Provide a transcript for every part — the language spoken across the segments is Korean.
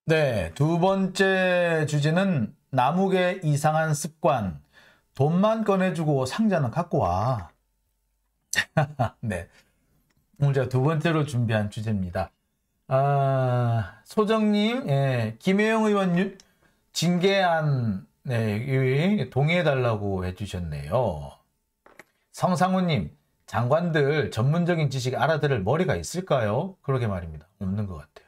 네, 두 번째 주제는 나무의 이상한 습관. 돈만 꺼내주고 상자는 갖고 와. 네, 오늘 제가 두 번째로 준비한 주제입니다. 소정님, 예, 김혜영 의원 징계안 동의해달라고 해주셨네요. 성상우님, 장관들 전문적인 지식 알아들을 머리가 있을까요? 그러게 말입니다. 없는 것 같아요.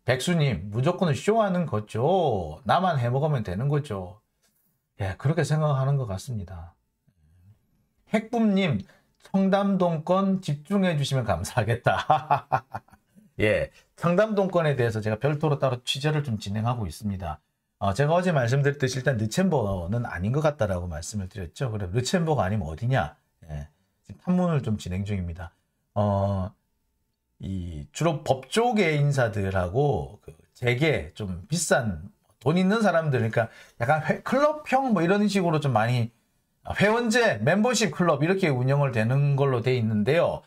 백수님, 무조건 쇼하는 거죠. 나만 해먹으면 되는 거죠. 예, 그렇게 생각하는 것 같습니다. 핵붐님, 청담동권 집중해 주시면 감사하겠다. 예, 청담동권에 대해서 제가 별도로 따로 취재를 좀 진행하고 있습니다. 제가 어제 말씀드렸듯이 일단 르쳔버는 아닌 것 같다라고 말씀을 드렸죠. 그래, 르쳔버가 아니면 어디냐? 예, 지금 탐문을 좀 진행 중입니다. 주로 법조계 인사들하고 재계 좀 비싼 돈 있는 사람들, 그러니까 약간 클럽형 뭐 이런 식으로 좀 많이 회원제, 멤버십 클럽 이렇게 운영을 되는 걸로 돼 있는데요.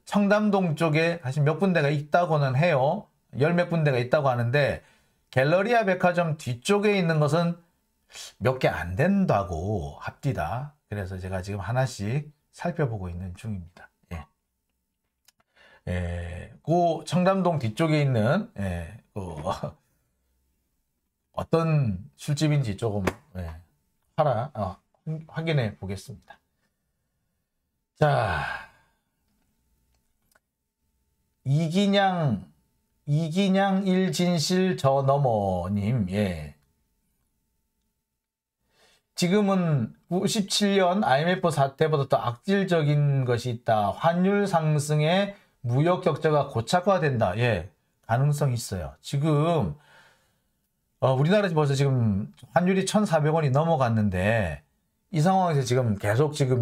청담동 쪽에 사실 몇 군데가 있다고는 해요. 열 몇 군데가 있다고 하는데 갤러리아 백화점 뒤쪽에 있는 것은 몇 개 안 된다고 합디다. 그래서 제가 지금 하나씩 살펴보고 있는 중입니다. 그 청담동 뒤쪽에 있는 어떤 술집인지 조금 확인해 보겠습니다. 자, 이기냥 일진실 저 너머님, 예. 지금은 97년 IMF 사태보다 더 악질적인 것이 있다. 환율 상승에 무역 격차가 고착화된다. 예, 가능성이 있어요. 지금 우리나라에서 벌써 지금 환율이 1,400원이 넘어갔는데 이 상황에서 지금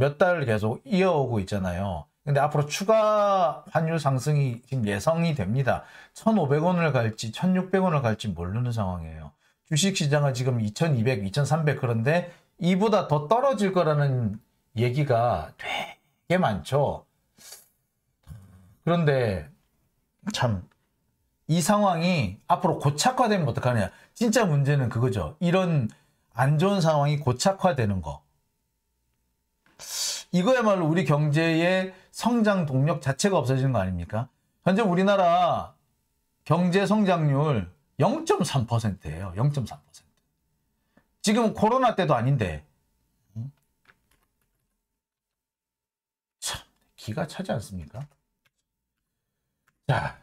몇 달 계속 이어오고 있잖아요. 근데 앞으로 추가 환율 상승이 지금 예상이 됩니다. 1,500원을 갈지 1,600원을 갈지 모르는 상황이에요. 주식시장은 지금 2,200, 2,300 그런데 이보다 더 떨어질 거라는 얘기가 되게 많죠. 그런데 참 이 상황이 앞으로 고착화되면 어떡하냐. 진짜 문제는 그거죠. 이런 안 좋은 상황이 고착화되는 거. 이거야말로 우리 경제의 성장 동력 자체가 없어지는 거 아닙니까? 현재 우리나라 경제 성장률 0.3%예요. 0.3%. 지금 코로나 때도 아닌데. 참 기가 차지 않습니까? 자,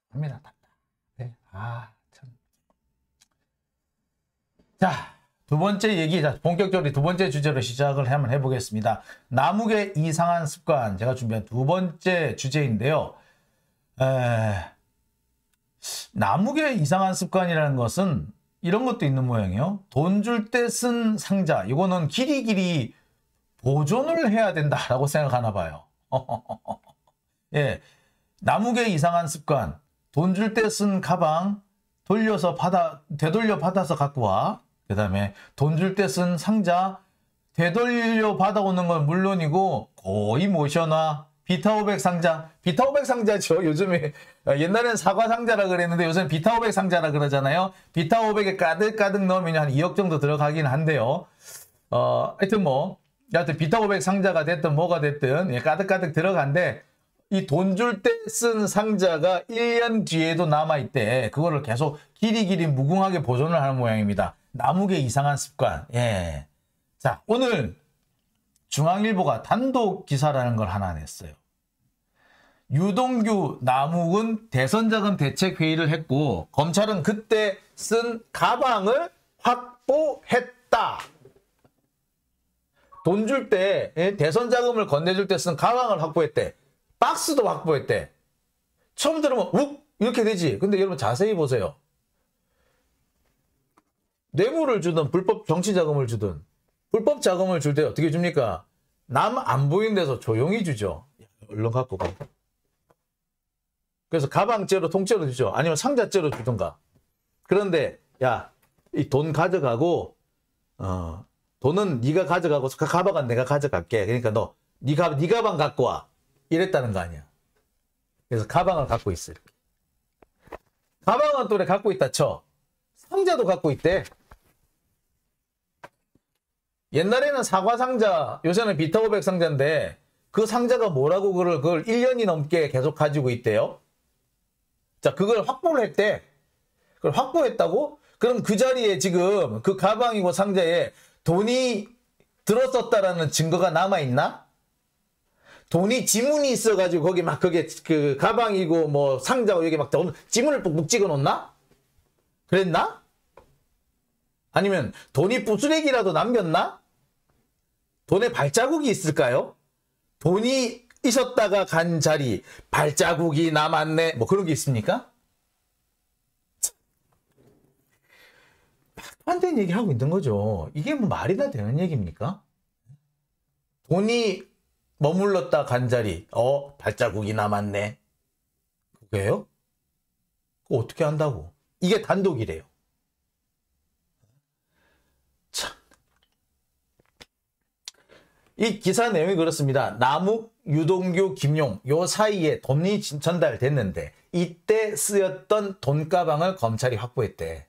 답답합니다. 네. 참. 자, 두 번째 얘기, 본격적으로 두 번째 주제로 시작을 한번 해보겠습니다. 나무의 이상한 습관, 제가 준비한 두 번째 주제인데요. 나무의 이상한 습관이라는 것은 이런 것도 있는 모양이에요. 돈 줄 때 쓴 상자, 이거는 길이길이 보존을 해야 된다라고 생각하나 봐요. 예, 나무의 이상한 습관, 돈 줄 때 쓴 가방 되돌려 받아서 갖고 와. 그 다음에 돈 줄 때 쓴 상자 되돌려 받아오는 건 물론이고 거의 모셔놔. 비타500 상자, 비타500 상자죠. 요즘에 옛날에는 사과 상자라 그랬는데 요새는 비타500 상자라 그러잖아요. 비타500에 가득가득 넣으면 한 2억 정도 들어가긴 한데요. 하여튼 여하튼 비타500 상자가 됐든 뭐가 됐든 가득가득 들어간데 이 돈 줄 때 쓴 상자가 1년 뒤에도 남아있대. 그거를 계속 길이길이 무궁하게 보존을 하는 모양입니다. 나무의 이상한 습관. 예. 자, 오늘 중앙일보가 단독 기사라는 걸 하나 냈어요. 유동규 남욱은 대선자금 대책회의를 했고 검찰은 그때 쓴 가방을 확보했다. 돈 줄 때 대선자금을 건네줄 때 쓴 가방을 확보했대. 박스도 확보했대. 처음 들으면 욱 이렇게 되지. 근데 여러분 자세히 보세요. 뇌물을 주든 불법 정치자금을 주든 불법 자금을 줄 때 어떻게 줍니까? 남 안 보이는 데서 조용히 주죠. 얼른 갖고 가. 그래서 가방째로 통째로 주죠. 아니면 상자째로 주든가. 그런데 야, 이 돈 가져가고 돈은 네가 가져가고 가방은 내가 가져갈게. 그러니까 네 가방 갖고 와. 이랬다는 거 아니야. 그래서 가방을 갖고 있어. 이렇게. 가방은 또 갖고 있다 쳐. 상자도 갖고 있대. 옛날에는 사과 상자, 요새는 비타오백 상자인데 그 상자가 뭐라고 그걸 1년이 넘게 계속 가지고 있대요. 자, 그걸 확보를 했대. 그걸 확보했다고? 그럼 그 자리에 지금 그 가방이고 상자에 돈이 들었었다라는 증거가 남아있나? 돈이 지문이 있어가지고 거기 막 그게 그 가방이고 뭐 상자고 여기 막 지문을 묵 찍어 놓나? 그랬나? 아니면 돈이 부스레기라도 남겼나? 돈에 발자국이 있을까요? 돈이 있었다가 간 자리 발자국이 남았네 뭐 그런 게 있습니까? 말도 안 되는 얘기를 하고 있는 거죠. 이게 뭐 말이나 되는 얘기입니까? 돈이 머물렀다 간 자리 발자국이 남았네. 그게요? 그거 어떻게 한다고? 이게 단독이래요. 참. 이 기사 내용이 그렇습니다. 남욱, 유동규, 김용 요 사이에 돈이 전달됐는데 이때 쓰였던 돈가방을 검찰이 확보했대.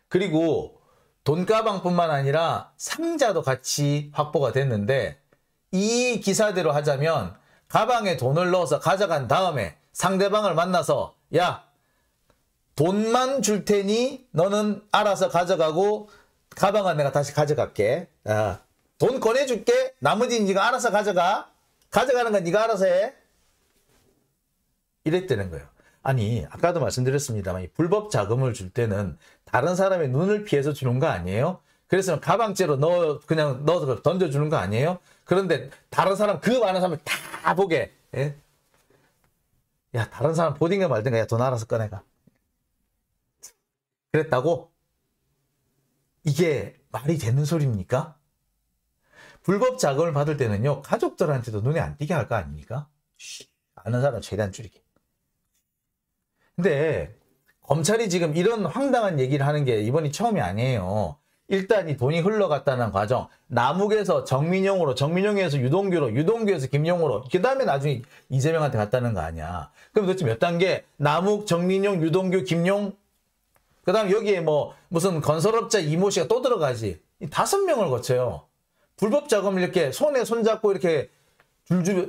그리고 돈가방뿐만 아니라 상자도 같이 확보가 됐는데 이 기사대로 하자면 가방에 돈을 넣어서 가져간 다음에 상대방을 만나서 야, 돈만 줄 테니 너는 알아서 가져가고 가방은 내가 다시 가져갈게. 돈 꺼내줄게. 나머지는 네가 알아서 가져가. 가져가는 건 네가 알아서 해. 이랬다는 거예요. 아니 아까도 말씀드렸습니다만 불법 자금을 줄 때는 다른 사람의 눈을 피해서 주는 거 아니에요? 그래서 가방째로 그냥 넣어서 던져주는 거 아니에요? 그런데 다른 사람 그 많은 사람을 다 보게 예? 야 다른 사람 보든가 말든가 야 돈 알아서 꺼내가 그랬다고? 이게 말이 되는 소리입니까? 불법 자금을 받을 때는요 가족들한테도 눈에 안 띄게 할 거 아닙니까? 아는 사람 최대한 줄이기. 근데 검찰이 지금 이런 황당한 얘기를 하는 게 이번이 처음이 아니에요. 일단 이 돈이 흘러갔다는 과정, 남욱에서 정민용으로, 정민용에서 유동규로, 유동규에서 김용으로, 그 다음에 나중에 이재명한테 갔다는 거 아니야. 그럼 도대체 몇 단계? 남욱, 정민용, 유동규, 김용, 그 다음 여기에 뭐 무슨 건설업자 이모 씨가 또 들어가지. 이 5명을 거쳐요. 불법 자금을 이렇게 손에 손잡고 이렇게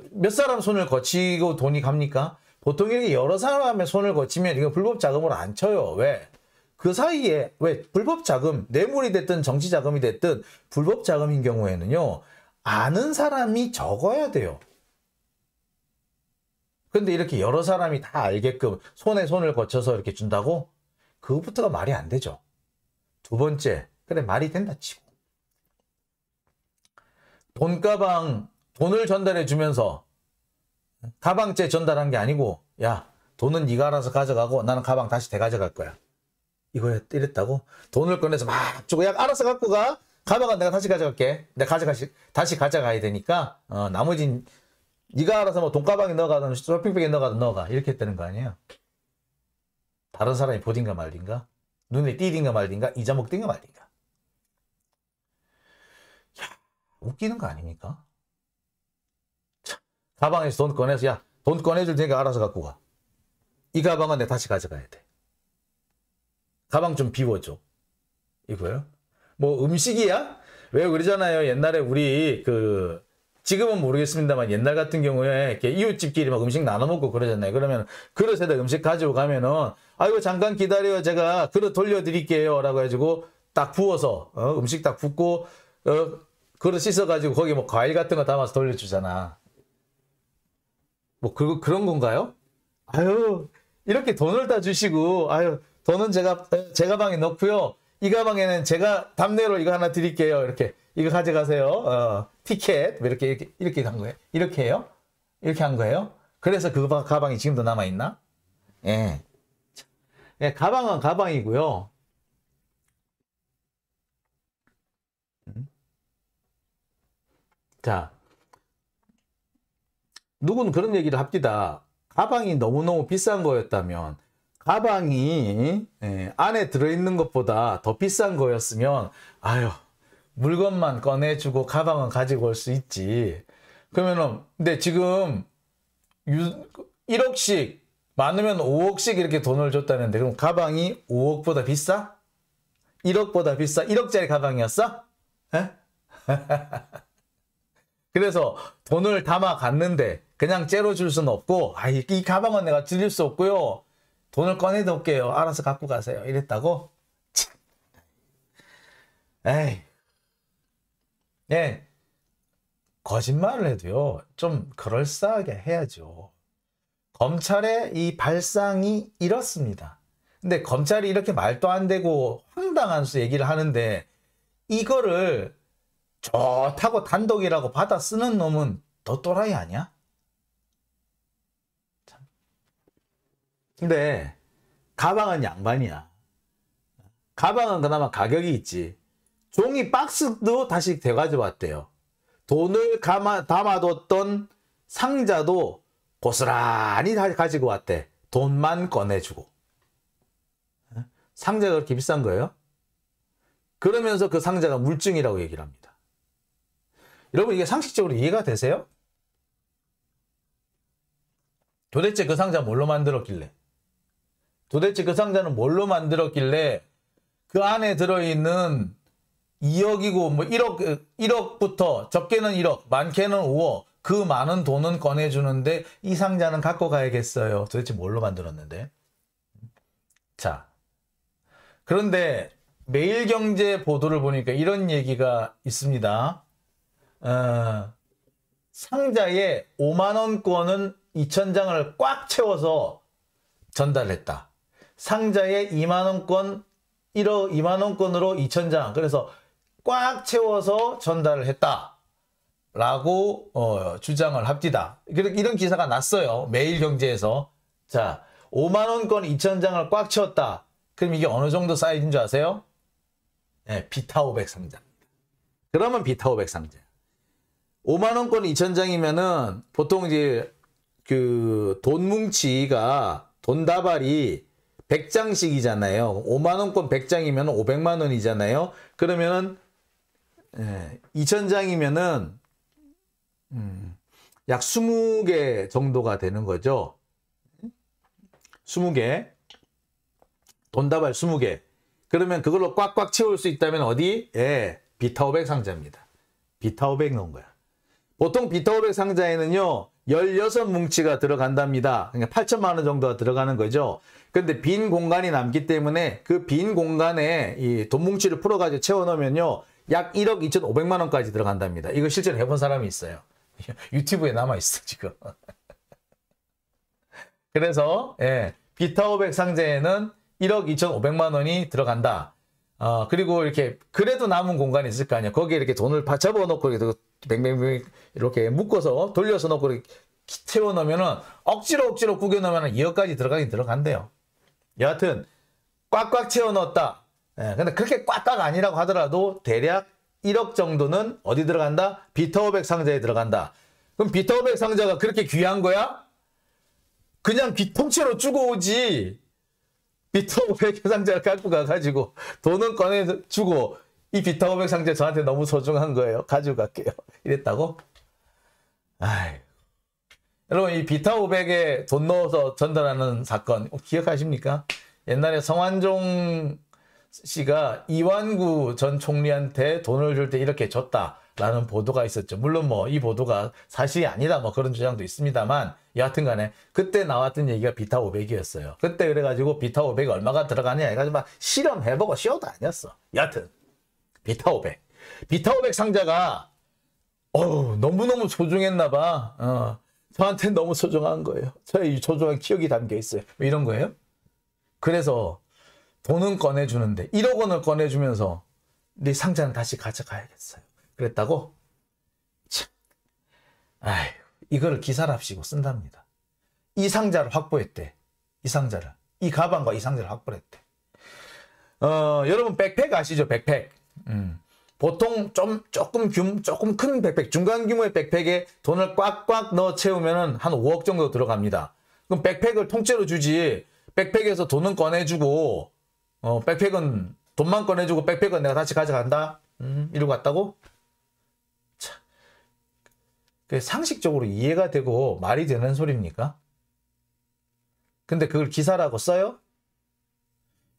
몇 사람 손을 거치고 돈이 갑니까? 보통 이렇게 여러 사람의 손을 거치면 이거 불법 자금으로 안 쳐요. 왜? 그 사이에 왜 불법 자금, 뇌물이 됐든 정치 자금이 됐든 불법 자금인 경우에는요. 아는 사람이 적어야 돼요. 근데 이렇게 여러 사람이 다 알게끔 손에 손을 거쳐서 이렇게 준다고? 그것부터가 말이 안 되죠. 두 번째, 그래 말이 된다 치고. 돈가방, 돈을 전달해 주면서 가방째 전달한 게 아니고 야 돈은 네가 알아서 가져가고 나는 가방 다시 되가져갈 거야. 이거에 이랬다고? 돈을 꺼내서 막 주고 야 알아서 갖고 가. 가방은 내가 다시 가져갈게. 내가 다시 가져가야 되니까 나머진 네가 알아서 뭐 돈가방에 넣어가든 쇼핑백에 넣어가든 넣어가. 이렇게 했다는 거 아니에요? 다른 사람이 보딘가 말딘가? 눈에 띄딘가 말딘가? 이자 먹딘가 말딘가? 야 웃기는 거 아닙니까? 가방에서 돈 꺼내서 야 돈 꺼내줄 테니까 알아서 갖고 가. 이 가방은 내가 다시 가져가야 돼. 가방 좀 비워줘. 이거요? 뭐 음식이야? 왜 그러잖아요. 옛날에 우리 지금은 모르겠습니다만 옛날 같은 경우에 이렇게 이웃집끼리 막 음식 나눠 먹고 그러잖아요. 그러면 그릇에다 음식 가지고 가면은 아이고 잠깐 기다려요. 제가 그릇 돌려드릴게요. 라고 해가지고 딱 부어서 음식 딱 붓고 그릇 씻어가지고 거기 뭐 과일 같은 거 담아서 돌려주잖아. 뭐 그런 건가요? 아유 이렇게 돈을 다 주시고 아유 돈은 제 가방에 넣고요. 이 가방에는 제가 답례로 이거 하나 드릴게요. 이렇게 이거 가져가세요. 티켓 이렇게 한 거예요. 이렇게 해요? 이렇게 한 거예요? 그래서 그 가방이 지금도 남아 있나? 예. 예, 가방은 가방이고요. 자. 누구는 그런 얘기를 합디다. 가방이 너무너무 비싼 거였다면 가방이 안에 들어있는 것보다 더 비싼 거였으면 아유 물건만 꺼내주고 가방은 가지고 올 수 있지. 그러면은 근데 지금 1억씩 많으면 5억씩 이렇게 돈을 줬다는데 그럼 가방이 5억보다 비싸? 1억보다 비싸? 1억짜리 가방이었어? 에? 그래서 돈을 담아 갔는데 그냥 째로 줄 수는 없고 이 가방은 내가 드릴 수 없고요. 돈을 꺼내도 올게요. 알아서 갖고 가세요. 이랬다고? 에이. 예. 거짓말을 해도요. 좀 그럴싸하게 해야죠. 검찰의 이 발상이 이렇습니다. 근데 검찰이 이렇게 말도 안 되고 황당한 얘기를 하는데 이거를 좋다고 단독이라고 받아 쓰는 놈은 더 또라이 아니야? 참. 근데 가방은 양반이야. 가방은 그나마 가격이 있지. 종이 박스도 다시 돼가지고 왔대요. 돈을 담아뒀던 상자도 고스란히 가지고 왔대. 돈만 꺼내주고. 상자가 그렇게 비싼 거예요? 그러면서 그 상자가 물증이라고 얘기를 합니다. 여러분 이게 상식적으로 이해가 되세요? 도대체 그 상자 뭘로 만들었길래? 도대체 그 상자는 뭘로 만들었길래 그 안에 들어있는 2억이고 뭐 1억부터 적게는 1억, 많게는 5억 그 많은 돈은 꺼내주는데 이 상자는 갖고 가야겠어요. 도대체 뭘로 만들었는데? 자, 그런데 매일경제 보도를 보니까 이런 얘기가 있습니다. 상자에 5만원권은 2,000장을 꽉 채워서 전달했다. 상자에 2만원권 2만원권으로 2,000장 그래서 꽉 채워서 전달을 했다 라고 주장을 합디다. 이런 기사가 났어요. 매일경제에서. 자, 5만원권 2,000장을 꽉 채웠다. 그럼 이게 어느 정도 사이즈인 줄 아세요? 네, 비타500 상자입니다. 그러면 비타500 상자. 5만원권 2,000장이면은 보통 이제 그 돈 뭉치가 돈다발이 100장씩이잖아요. 5만원권 100장이면 500만원이잖아요. 그러면은 2,000장이면은 약 20개 정도가 되는 거죠. 20개. 돈다발 20개. 그러면 그걸로 꽉꽉 채울 수 있다면 어디? 예, 비타500 상자입니다. 비타500 넣은 거야. 보통 비타500 상자에는요. 16뭉치가 들어간답니다. 그러니까 8천만 원 정도가 들어가는 거죠. 근데 빈 공간이 남기 때문에 그 빈 공간에 이 돈 뭉치를 풀어가지고 채워넣으면요. 약 1억 2,500만 원까지 들어간답니다. 이거 실제로 해본 사람이 있어요. 유튜브에 남아있어 지금. 그래서 예, 비타500 상자에는 1억 2,500만 원이 들어간다. 그리고 이렇게 그래도 남은 공간이 있을 거 아니야. 거기에 이렇게 돈을 접어놓고 뱅뱅뱅 이렇게 묶어서 돌려서 놓고 이렇게 채워놓으면은 억지로 구겨 넣으면 2억까지 들어가긴 들어간대요. 여하튼 꽉꽉 채워넣었다. 예, 근데 그렇게 꽉꽉 아니라고 하더라도 대략 1억 정도는 어디 들어간다? 비타500 상자에 들어간다. 그럼 비타500 상자가 그렇게 귀한 거야? 그냥 통째로 주고 오지. 비타500 상자를 갖고 가가지고 돈은 꺼내주고 이 비타500 상자 저한테 너무 소중한 거예요. 가지고 갈게요. 이랬다고? 아이, 여러분 이 비타500에 돈 넣어서 전달하는 사건 기억하십니까? 옛날에 성완종 씨가 이완구 전 총리한테 돈을 줄 때 이렇게 줬다라는 보도가 있었죠. 물론 뭐 이 보도가 사실이 아니다 뭐 그런 주장도 있습니다만 여하튼 간에 그때 나왔던 얘기가 비타500이었어요. 그때 그래가지고 비타500이 얼마가 들어가냐 해가지고 막 실험해보고 쇼도 아니었어. 여하튼 비타500 상자가 너무너무 소중했나 봐. 저한테 너무 소중한 거예요. 저의 소중한 기억이 담겨 있어요. 이런 거예요. 그래서 돈은 꺼내주는데 1억 원을 꺼내주면서 네 상자는 다시 가져가야겠어요. 그랬다고? 참, 아휴, 이거를 기사랍시고 쓴답니다. 이 상자를 확보했대. 이 가방과 이 상자를 확보했대. 여러분 백팩 아시죠? 백팩. 보통 조금 큰 백팩, 중간 규모의 백팩에 돈을 꽉꽉 넣어 채우면 한 5억 정도 들어갑니다. 그럼 백팩을 통째로 주지. 백팩에서 돈은 꺼내주고, 백팩은 돈만 꺼내주고 백팩은 내가 다시 가져간다. 이러고 갔다고? 참. 그게 상식적으로 이해가 되고 말이 되는 소리입니까? 근데 그걸 기사라고 써요?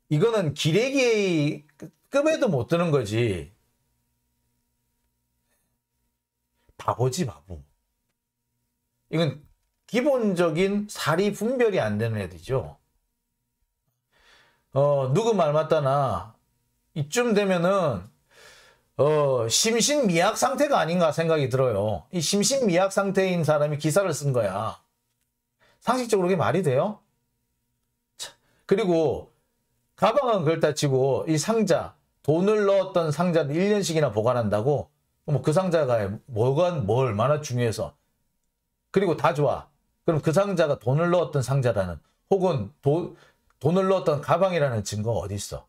이거는 기레기 급에도 못 드는 거지. 바보지 바보. 이건 기본적인 사리 분별이 안 되는 애들이죠. 누구 말 맞다나 이쯤 되면은 심신미약 상태가 아닌가 생각이 들어요. 이 심신미약 상태인 사람이 기사를 쓴 거야. 상식적으로 그게 말이 돼요? 그리고 가방은 그렇다 치고 이 상자, 돈을 넣었던 상자를 1년씩이나 보관한다고? 뭐 그 상자가 뭐가 뭐 얼마나 중요해서. 그리고 다 좋아. 그럼 그 상자가 돈을 넣었던 상자라는, 혹은 돈을 넣었던 가방이라는 증거가 어디 있어?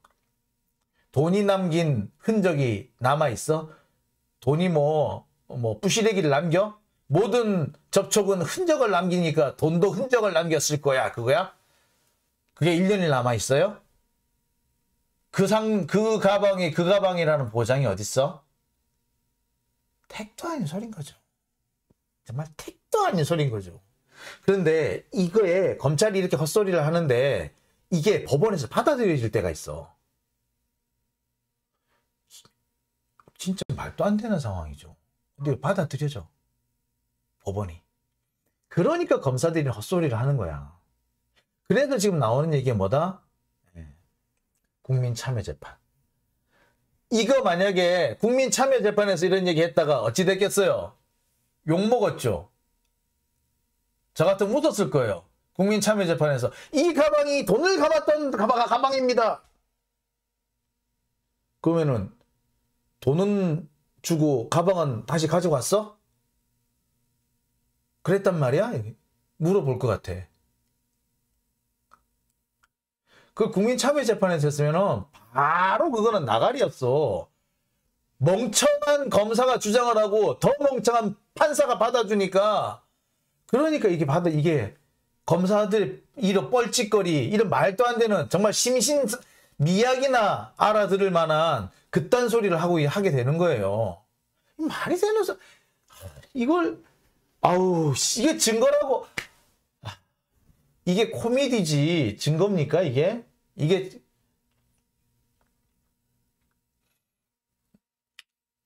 돈이 남긴 흔적이 남아있어? 돈이 부시래기를 남겨? 모든 접촉은 흔적을 남기니까 돈도 흔적을 남겼을 거야. 그거야? 그게 1년이 남아있어요? 그 가방이라는 보장이 어딨어? 택도 아닌 소린 거죠. 정말 택도 아닌 소린 거죠. 그런데 이거에 검찰이 이렇게 헛소리를 하는데 이게 법원에서 받아들여질 때가 있어. 진짜 말도 안 되는 상황이죠. 근데 받아들여져. 법원이. 그러니까 검사들이 헛소리를 하는 거야. 그래서 지금 나오는 얘기가 뭐다? 국민참여재판. 이거 만약에 국민참여재판에서 이런 얘기 했다가 어찌 됐겠어요? 욕먹었죠. 저 같으면 묻었을 거예요. 국민참여재판에서 이 가방이 돈을 감았던 가방입니다. 그러면은 돈은 주고 가방은 다시 가져갔어? 그랬단 말이야? 물어볼 것 같아. 그 국민참여재판에서 했으면은 바로 그거는 나가리였어. 멍청한 검사가 주장을 하고 더 멍청한 판사가 받아주니까, 그러니까 이게 검사들 이런 뻘짓거리, 이런 말도 안 되는 정말 심신미약이나 알아들을 만한 그딴 소리를 하게 되는 거예요. 말이 되는 이걸 이게 증거라고. 이게 코미디지 증거입니까 이게? 이게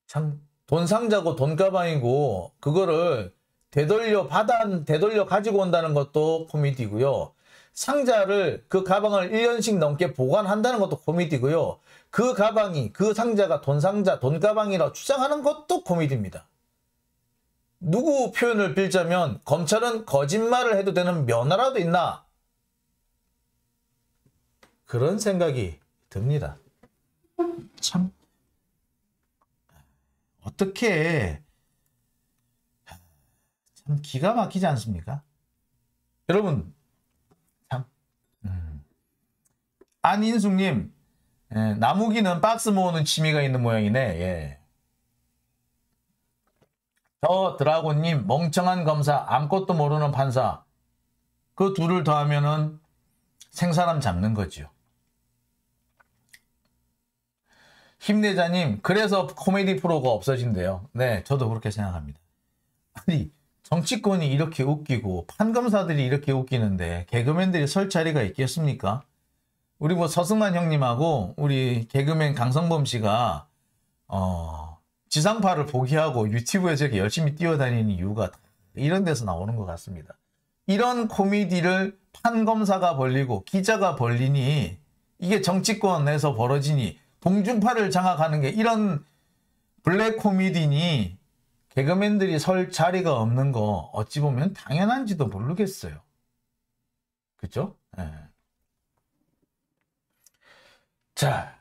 참 돈 상자고 돈 가방이고 그거를 되돌려 가지고 온다는 것도 코미디고요. 상자를, 그 가방을 1년씩 넘게 보관한다는 것도 코미디고요. 그 가방이, 그 상자가 돈 상자, 돈 가방이라고 주장하는 것도 코미디입니다. 누구 표현을 빌자면 검찰은 거짓말을 해도 되는 면허라도 있나? 그런 생각이 듭니다. 참 어떻게 참 기가 막히지 않습니까? 여러분 참 안인숙님, 나무기는 박스 모으는 취미가 있는 모양이네. 예. 저 드라곤님, 멍청한 검사, 아무것도 모르는 판사, 그 둘을 더하면은 생사람 잡는 거지요. 힘내자님, 그래서 코미디 프로가 없어진대요. 네, 저도 그렇게 생각합니다. 아니, 정치권이 이렇게 웃기고 판검사들이 이렇게 웃기는데 개그맨들이 설 자리가 있겠습니까? 우리 서승만 형님하고 우리 개그맨 강성범 씨가 지상파를 포기하고 유튜브에 저렇게 열심히 뛰어다니는 이유가 이런 데서 나오는 것 같습니다. 이런 코미디를 판검사가 벌리고 기자가 벌리니, 이게 정치권에서 벌어지니, 봉준파를 장악하는 게 이런 블랙 코미디니 개그맨들이 설 자리가 없는 거 어찌 보면 당연한지도 모르겠어요. 그죠? 네. 자,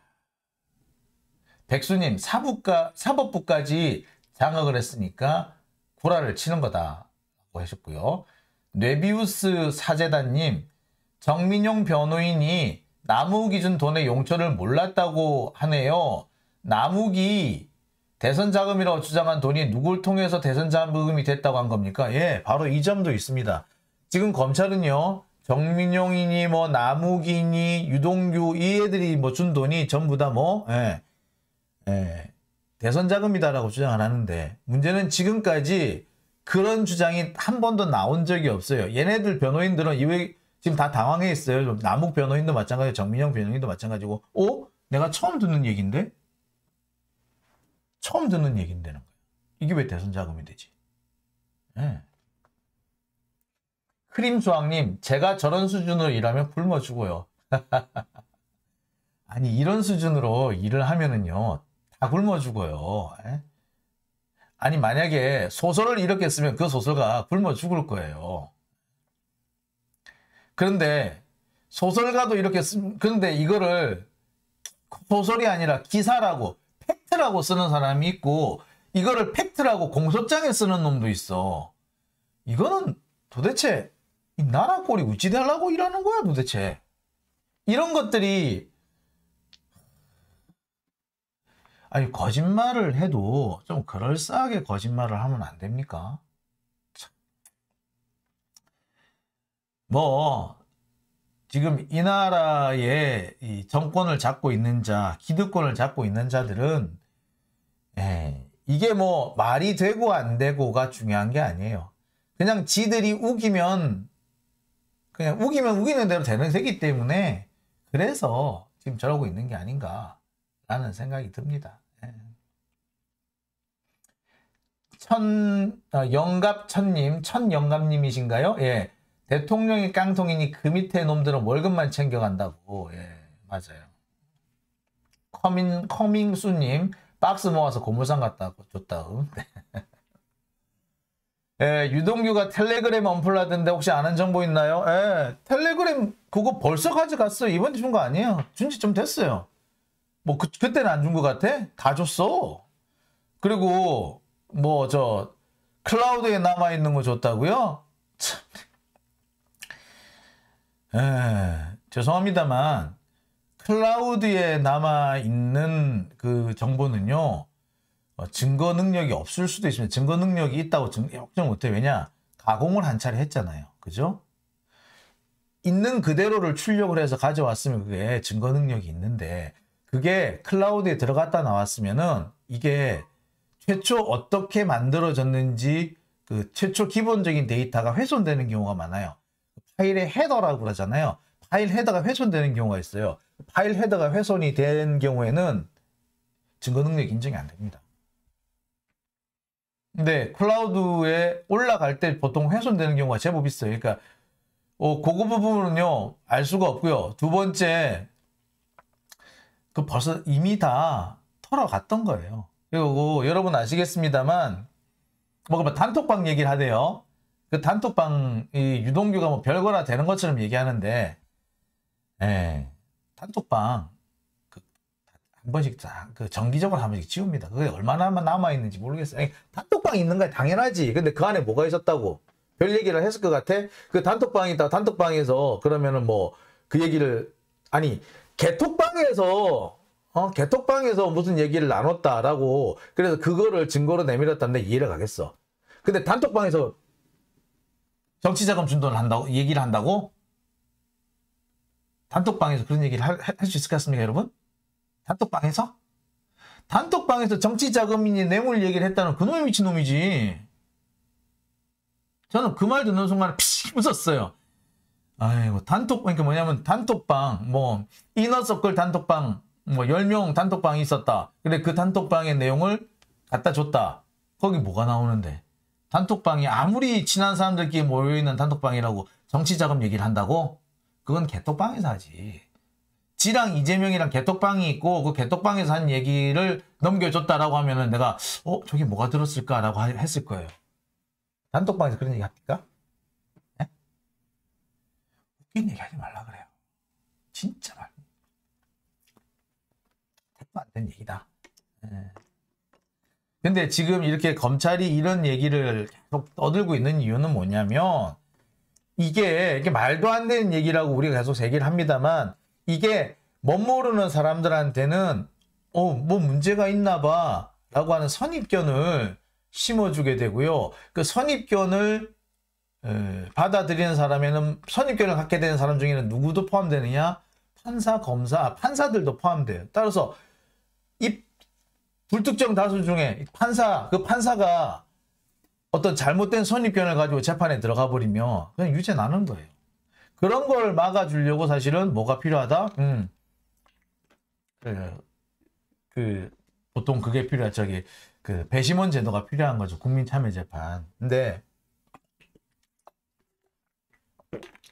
백수님, 사법부까지 장악을 했으니까 구라를 치는 거다라고 하셨고요. 뇌비우스 사재단님, 정민용 변호인이 나무기준 돈의 용처를 몰랐다고 하네요. 나무기 대선 자금이라고 주장한 돈이 누굴 통해서 대선 자금이 됐다고 한 겁니까? 예, 바로 이 점도 있습니다. 지금 검찰은요, 정민용이니 나무기니 유동규 이 애들이 준 돈이 전부 다 대선 자금이다라고 주장 안 하는데, 문제는 지금까지 그런 주장이 한 번도 나온 적이 없어요. 얘네들 변호인들은 이왜 지금 다 당황해 있어요. 남욱 변호인도 마찬가지고 정민영 변호인도 마찬가지고 내가 처음 듣는 얘기인데? 처음 듣는 얘기인데는 거예요. 이게 왜 대선 자금이 되지? 네. 크림수왕님, 제가 저런 수준으로 일하면 굶어 죽어요. 아니, 이런 수준으로 일을 하면은요, 다 굶어 죽어요. 에? 아니, 만약에 소설을 이렇게 쓰면 그 소설가 굶어 죽을 거예요. 그런데 소설가도 이렇게 그런데 이거를 소설이 아니라 기사라고, 팩트라고 쓰는 사람이 있고, 이거를 팩트라고 공소장에 쓰는 놈도 있어. 이거는 도대체 이 나라 꼴이 어찌 되려고 일하는 거야 도대체. 이런 것들이 아니 거짓말을 해도 좀 그럴싸하게 거짓말을 하면 안 됩니까? 뭐 지금 이 나라의 이 정권을 잡고 있는 자, 기득권을 잡고 있는 자들은 이게 뭐 말이 되고 안 되고가 중요한 게 아니에요. 그냥 지들이 우기면 그냥 우기는 대로 되기 때문에 그래서 지금 저러고 있는 게 아닌가라는 생각이 듭니다. 천영갑님이신가요? 예. 대통령이 깡통이니 그 밑에 놈들은 월급만 챙겨간다고. 예, 맞아요. 커밍수님, 박스 모아서 고물상 갖다 줬다고. 예, 유동규가 텔레그램 언플라던데 혹시 아는 정보 있나요? 예, 텔레그램 그거 벌써 가져갔어요. 이번에 준 거 아니에요. 준 지 좀 됐어요. 뭐 그때는 안 준 거 같아? 다 줬어. 그리고 뭐 클라우드에 남아있는 거 줬다고요? 참. 죄송합니다만 클라우드에 남아있는 그 정보는요. 증거 능력이 없을 수도 있습니다. 증거 능력이 있다고 확정 못해. 왜냐? 가공을 한 차례 했잖아요. 그죠? 있는 그대로를 출력을 해서 가져왔으면 그게 증거 능력이 있는데 그게 클라우드에 들어갔다 나왔으면은 이게 최초 어떻게 만들어졌는지 그 최초 기본적인 데이터가 훼손되는 경우가 많아요. 파일의 헤더라고 그러잖아요. 파일 헤더가 훼손되는 경우가 있어요. 파일 헤더가 훼손이 된 경우에는 증거 능력 인정이 안 됩니다. 근데 클라우드에 올라갈 때 보통 훼손되는 경우가 제법 있어요. 그러니까 그 부분은요 알 수가 없고요. 두 번째 그 벌써 이미 다 털어갔던 거예요. 그리고 여러분 아시겠습니다만 뭐 단톡방 얘기를 하대요. 그 단톡방 이 유동규가 뭐 별거라 되는 것처럼 얘기하는데 단톡방 한 번씩 그 정기적으로 한 번씩 지웁니다. 그게 얼마나 남아있는지 모르겠어요. 아니, 단톡방이 있는 거야 당연하지. 근데 그 안에 뭐가 있었다고? 별 얘기를 했을 것 같아? 그 단톡방이 있다. 단톡방에서 그러면은 뭐 그 얘기를 아니 개톡방에서 무슨 얘기를 나눴다라고 그래서 그거를 증거로 내밀었다는데 이해를 가겠어. 근데 단톡방에서 정치자금 준돈을 한다고 얘기를 한다고? 단톡방에서 그런 얘기를 할 수 있을 것 같습니까, 여러분? 단톡방에서? 단톡방에서 정치자금이니 뇌물 얘기를 했다는 그놈이 미친놈이지. 저는 그 말 듣는 순간에 피식 웃었어요. 아이고, 그러니까 뭐냐면 단톡방, 뭐, 이너서클 단톡방, 뭐, 10명 단톡방이 있었다. 그래, 그 단톡방의 내용을 갖다 줬다. 거기 뭐가 나오는데? 단톡방이 아무리 친한 사람들끼리 모여있는 단톡방이라고 정치자금 얘기를 한다고? 그건 개톡방에서 하지. 지랑 이재명이랑 개톡방이 있고 그 개톡방에서 한 얘기를 넘겨줬다라고 하면은 내가 저게 뭐가 들었을까라고 했을 거예요. 단톡방에서 그런 얘기 합니까? 네? 웃긴 얘기 하지 말라 그래요. 진짜 말. 택도 안 된 얘기다. 네. 근데 지금 이렇게 검찰이 이런 얘기를 계속 떠들고 있는 이유는 뭐냐면 이게 말도 안 되는 얘기라고 우리가 계속 얘기를 합니다만 이게 못 모르는 사람들한테는 뭐 문제가 있나 봐 라고 하는 선입견을 심어주게 되고요. 그 선입견을 받아들이는 사람에는 선입견을 갖게 되는 사람 중에는 누구도 포함되느냐? 판사, 검사, 판사들도 포함돼요. 따라서 이 불특정 다수 중에 판사가 어떤 잘못된 선입견을 가지고 재판에 들어가 버리면 그냥 유죄 나는 거예요. 그런 걸 막아주려고 사실은 뭐가 필요하다? 보통 그게 필요하죠. 그 배심원 제도가 필요한 거죠. 국민참여재판. 근데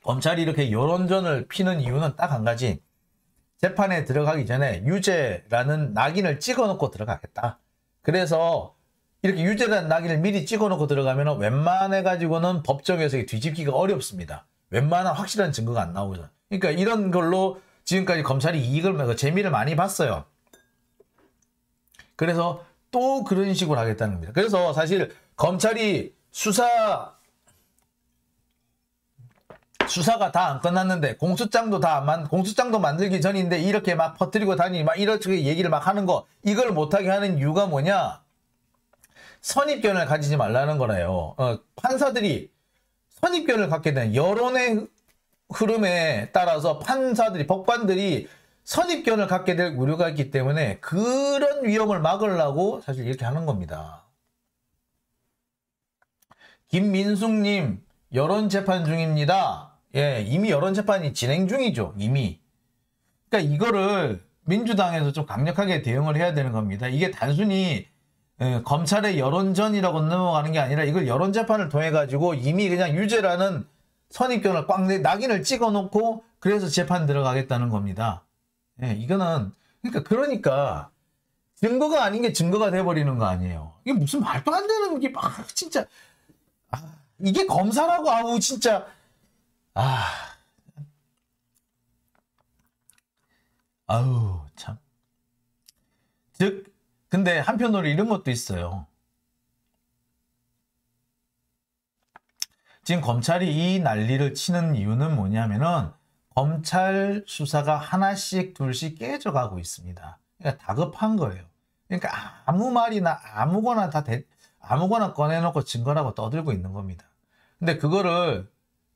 검찰이 이렇게 여론전을 피는 이유는 딱 한 가지. 재판에 들어가기 전에 유죄라는 낙인을 찍어놓고 들어가겠다. 그래서 이렇게 유죄라는 낙인을 미리 찍어놓고 들어가면 웬만해가지고는 법정에서 뒤집기가 어렵습니다. 웬만한 확실한 증거가 안 나오죠. 그러니까 이런 걸로 지금까지 검찰이 재미를 많이 봤어요. 그래서 또 그런 식으로 하겠다는 겁니다. 그래서 사실 검찰이 수사가 다 안 끝났는데 공소장도 공소장도 만들기 전인데 이렇게 막 퍼뜨리고 다니니 막 이렇게 얘기를 막 하는 거, 이걸 못하게 하는 이유가 뭐냐? 선입견을 가지지 말라는 거래요. 판사들이 선입견을 갖게 되는 여론의 흐름에 따라서 법관들이 선입견을 갖게 될 우려가 있기 때문에 그런 위험을 막으려고 사실 이렇게 하는 겁니다. 김민숙님, 여론재판 중입니다. 예, 이미 여론재판이 진행 중이죠. 이미. 그러니까 이거를 민주당에서 좀 강력하게 대응을 해야 되는 겁니다. 이게 단순히 검찰의 여론전이라고 넘어가는 게 아니라 이걸 여론재판을 통해 가지고 이미 그냥 유죄라는 선입견을 꽉 낙인을 찍어놓고 그래서 재판 들어가겠다는 겁니다. 예, 이거는 그러니까 증거가 아닌 게 증거가 돼버리는 거 아니에요. 이게 무슨 말도 안 되는 게 막 진짜 이게 검사라고. 아우 진짜 아우 참. 근데 한편으로 이런 것도 있어요. 지금 검찰이 이 난리를 치는 이유는 뭐냐면은 검찰 수사가 하나씩 둘씩 깨져가고 있습니다. 그러니까 다급한 거예요. 그러니까 아무 말이나 아무거나 꺼내놓고 증거라고 떠들고 있는 겁니다. 근데 그거를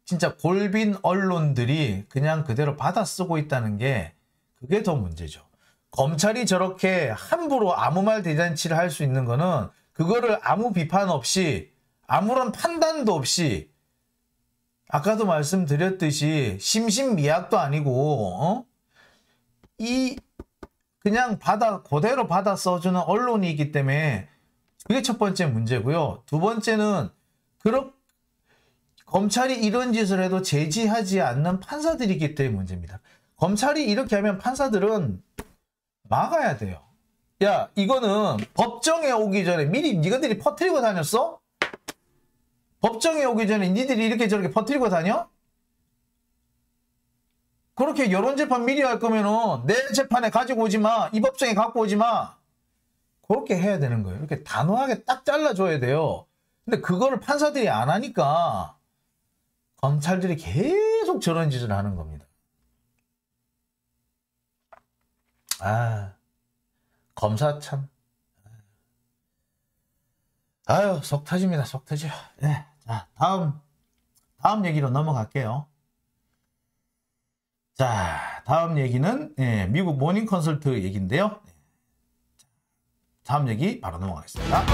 진짜 골빈 언론들이 그냥 그대로 받아 쓰고 있다는 게 그게 더 문제죠. 검찰이 저렇게 함부로 아무 말 대잔치를 할 수 있는 거는 그거를 아무 비판 없이 아무런 판단도 없이 아까도 말씀드렸듯이 심신미약도 아니고 그냥 그대로 받아 써주는 언론이기 때문에 그게 첫 번째 문제고요. 두 번째는 검찰이 이런 짓을 해도 제지하지 않는 판사들이기 때문에 문제입니다. 검찰이 이렇게 하면 판사들은 막아야 돼요. 야, 이거는 법정에 오기 전에 미리 니들이 퍼뜨리고 다녔어? 법정에 오기 전에 니들이 이렇게 저렇게 퍼뜨리고 다녀? 그렇게 여론재판 미리 할 거면은 내 재판에 가지고 오지 마. 이 법정에 갖고 오지 마. 그렇게 해야 되는 거예요. 이렇게 단호하게 딱 잘라줘야 돼요. 근데 그거를 판사들이 안 하니까 검찰들이 계속 저런 짓을 하는 겁니다. 검사 참. 아유, 속 터집니다. 속 터져. 네. 자, 다음 얘기로 넘어갈게요. 자, 다음 얘기는 미국 모닝 컨설트 얘기인데요. 다음 얘기 바로 넘어가겠습니다.